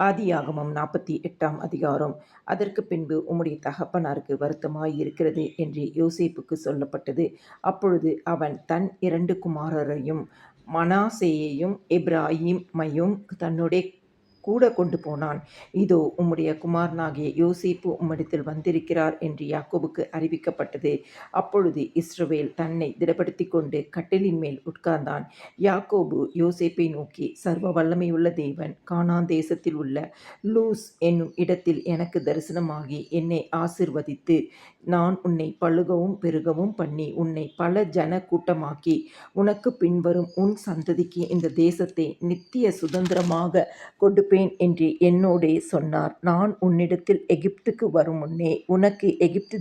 ஆதியாகமம் 48ஆம் அதிகாரம். அதற்கு பின்பு உம்முடைய தகப்பனாருக்கு வருத்தமாயிருக்கிறது என்று யோசேப்புக்கு சொல்லப்பட்டது. அப்பொழுது அவன் தன் 2 குமாரரையும் மனாசேயையும் எப்பிராயீமையும் தன்னோடே கூட கொண்டு போனான். இதோ உம்முடைய குமாரனாகிய யோசேப்பு உம்மிடத்தில் வந்திருக்கிறார் என்று யாக்கோபுக்கு அறிவிக்கப்பட்டது. அப்பொழுது இஸ்ரவேல் தன்னை திடப்படுத்திக் கொண்டு கட்டிலின் மேல் உட்கார்ந்தான். யாக்கோபு யோசேப்பை நோக்கி, சர்வ வல்லமையுள்ள தேவன் கானான் தேசத்தில் உள்ள லூஸ் என்னும் இடத்தில் எனக்கு தரிசனமாகி என்னை ஆசீர்வதித்து, நான் உன்னை பலுகவும் பெருகவும் பண்ணி உன்னை பல ஜன கூட்டமாக்கி உனக்கு பின்வரும் உன் சந்ததிக்கு இந்த தேசத்தை நித்திய சுதந்திரமாக கொடுப்பேன் என்று என்னோடே சொன்னார். நான் உன்னிடத்தில் எகிப்துக்கு வரும் முன்னே உனக்கு எகிப்து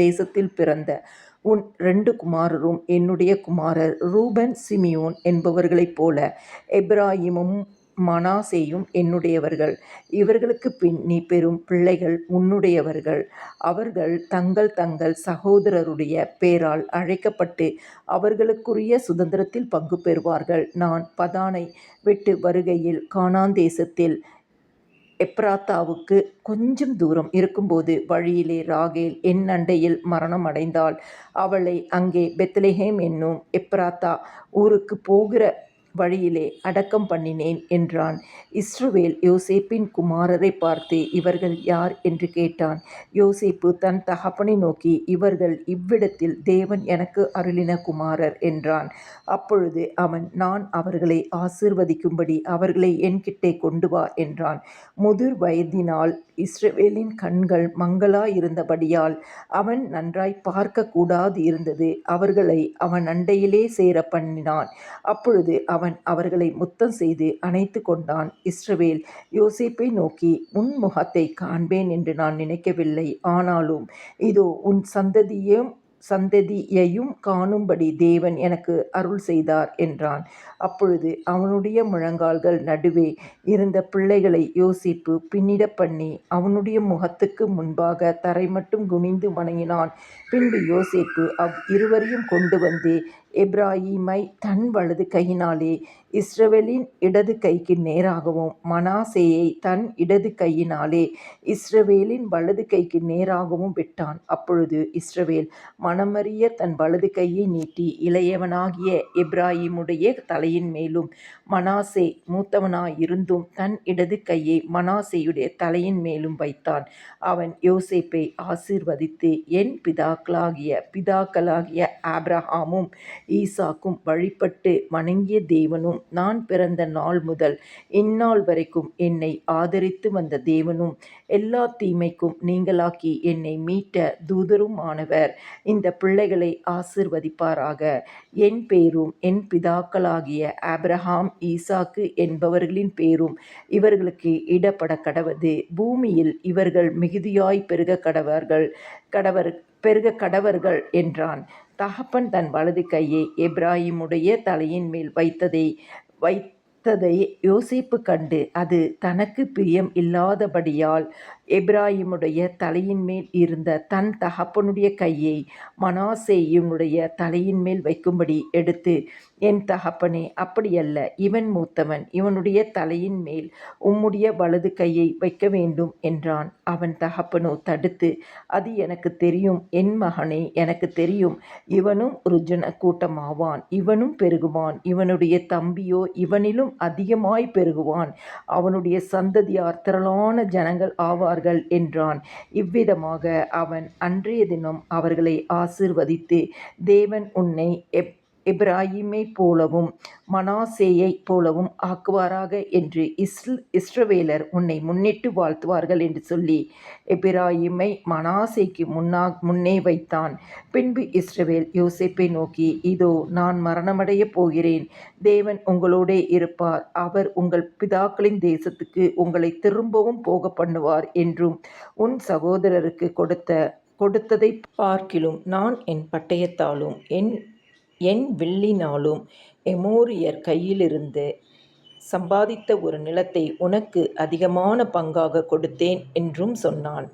தேசத்தில் பிறந்த உன் 2 குமாரரும் என்னுடைய குமாரர் ரூபன் சிமியோன் என்பவர்களைப் போல எப்பிராயீமும் மனாசேயும் என்னுடையவர்கள். இவர்களுக்கு பின் நீ பெறும் பிள்ளைகள் உன்னுடையவர்கள். அவர்கள் தங்கள் தங்கள் சகோதரருடைய பேரால் அழைக்கப்பட்டு அவர்களுக்குரிய சுதந்திரத்தில் பங்கு பெறுவார்கள். நான் பதானை விட்டு வருகையில் கானான் தேசத்தில் எப்ராத்தாவுக்கு கொஞ்சம் தூரம் இருக்கும்போது வழியிலே ராகேல் என் அண்டையில் மரணம் அடைந்தாள். அவளை அங்கே பெத்லெகேம் என்னும் எப்ராத்தா ஊருக்கு போகிற வழியிலே அடக்கம் பண்ணினேன் என்றான். இஸ்ரவேல் யோசேப்பின் குமாரரை பார்த்து, இவர்கள் யார் என்று கேட்டான். யோசேப்பு தன் தகப்பனை நோக்கி, இவர்கள் இவ்விடத்தில் தேவன் எனக்கு அருளின குமாரர் என்றான். அப்பொழுது அவன், நான் அவர்களை ஆசீர்வதிக்கும்படி அவர்களை என்கிட்டே கொண்டு வா என்றான். முதிர் வயதினால் இஸ்ரவேலின் கண்கள் மங்கலாயிருந்தபடியால் அவன் நன்றாய் பார்க்க கூடாது இருந்தது. அவர்களை அவன் அண்டையிலே சேர பண்ணினான். அப்பொழுது அவன் அவர்களை முத்தம் செய்து அணைத்து கொண்டான். இஸ்ரவேல் யோசேப்பை நோக்கி, உன் முகத்தை காண்பேன் என்று நான் நினைக்கவில்லை. ஆனாலும் இதோ உன் சந்ததியையும் காணும்படி தேவன் எனக்கு அருள் செய்தார் என்றான். அப்பொழுது அவனுடைய முழங்கால்கள் நடுவே இருந்த பிள்ளைகளை யோசேப்பு பின்னிடப் பண்ணி அவனுடைய முகத்துக்கு முன்பாக தரை மட்டும் குனிந்து வணங்கினான். பின்பு யோசேப்பு இருவரையும் கொண்டு வந்து எப்பிராயீமை தன் வலது கையினாலே இஸ்ரவேலின் இடது கைக்கு நேராகவும் மனாசேயை தன் இடது கையினாலே இஸ்ரவேலின் வலது கைக்கு நேராகவும் விட்டான். அப்பொழுது இஸ்ரவேல் மனமறிய தன் வலது கையை நீட்டி இளையவனாகிய எப்பிராயீமுடைய தலையின் மேலும் மனாசே மூத்தவனாயிருந்தும் தன் இடது கையை மனாசேயுடைய தலையின் மேலும் வைத்தான். அவன் யோசேப்பை ஆசீர்வதித்து, என் பிதாக்களாகிய ஆபிரகாமும் ஈசாக்கும் வழிபட்டு வணங்கிய தேவனும், நான் பிறந்த நாள் முதல் இந்நாள் வரைக்கும் என்னை ஆதரித்து வந்த தேவனும், எல்லா தீமைக்கும் நீங்களாக்கி என்னை மீட்ட தூதருமானவர் இந்த பிள்ளைகளை ஆசீர்வதிப்பாராக. என் பேரும் என் பிதாக்களாகிய ஆபிரகாம் ஈசாக்கு என்பவர்களின் பேரும் இவர்களுக்கு இடப்பட கடவது. பூமியில் இவர்கள் மிகுதியாய் பெருக கடவர்கள் என்றான். தகப்பன் தன் வலது கையை எப்பிராயீமுடைய தலையின் மேல் வைத்ததை யோசேப்பு கண்டு, அது தனக்கு பிரியம் இல்லாதபடியால் எப்பிராயீமுடைய தலையின் மேல் இருந்த தன் தகப்பனுடைய கையை மனாசேயினுடைய தலையின் மேல் வைக்கும்படி எடுத்து, என் தகப்பனே, அப்படியல்ல, இவன் மூத்தவன், இவனுடைய தலையின் மேல் உம்முடைய வலது கையை வைக்க வேண்டும் என்றான். அவன் தகப்பனோ தடுத்து, அது எனக்கு தெரியும், என் மகனே, எனக்கு தெரியும். இவனும் ஒரு ஜனக்கூட்டமாவான், இவனும் பெருகுவான். இவனுடைய தம்பியோ இவனிலும் அதிகமாய் பெருகுவான். அவனுடைய சந்ததியார் திரளான ஜனங்கள் ஆவார்கள் என்றான். இவ்விதமாக அவன் அன்றைய தினம் அவர்களை ஆசீர்வதித்து, தேவன் உன்னை எப்பிராயீமைப் போலவும் மனாசேயைப் போலவும் ஆக்குவாராக என்று இஸ்ரவேலர் உன்னை முன்னிட்டு வாழ்த்துவார்கள் என்று சொல்லி எப்பிராயீமை மனாசேக்கு முன்னே வைத்தான். பின்பு இஸ்ரவேல் யோசேப்பை நோக்கி, இதோ நான் மரணமடையப் போகிறேன். தேவன் உங்களோடே இருப்பார். அவர் உங்கள் பிதாக்களின் தேசத்துக்கு உங்களை திரும்பவும் போக பண்ணுவார் என்றும், உன் சகோதரருக்கு கொடுத்ததை பார்க்கிலும் நான் என் பட்டயத்தாலும் என் வில்லினாலும் எமோரியர் கையிலிருந்து சம்பாதித்த ஒரு நிலத்தை உனக்கு அதிகமான பங்காக கொடுத்தேன் என்றும் சொன்னான்.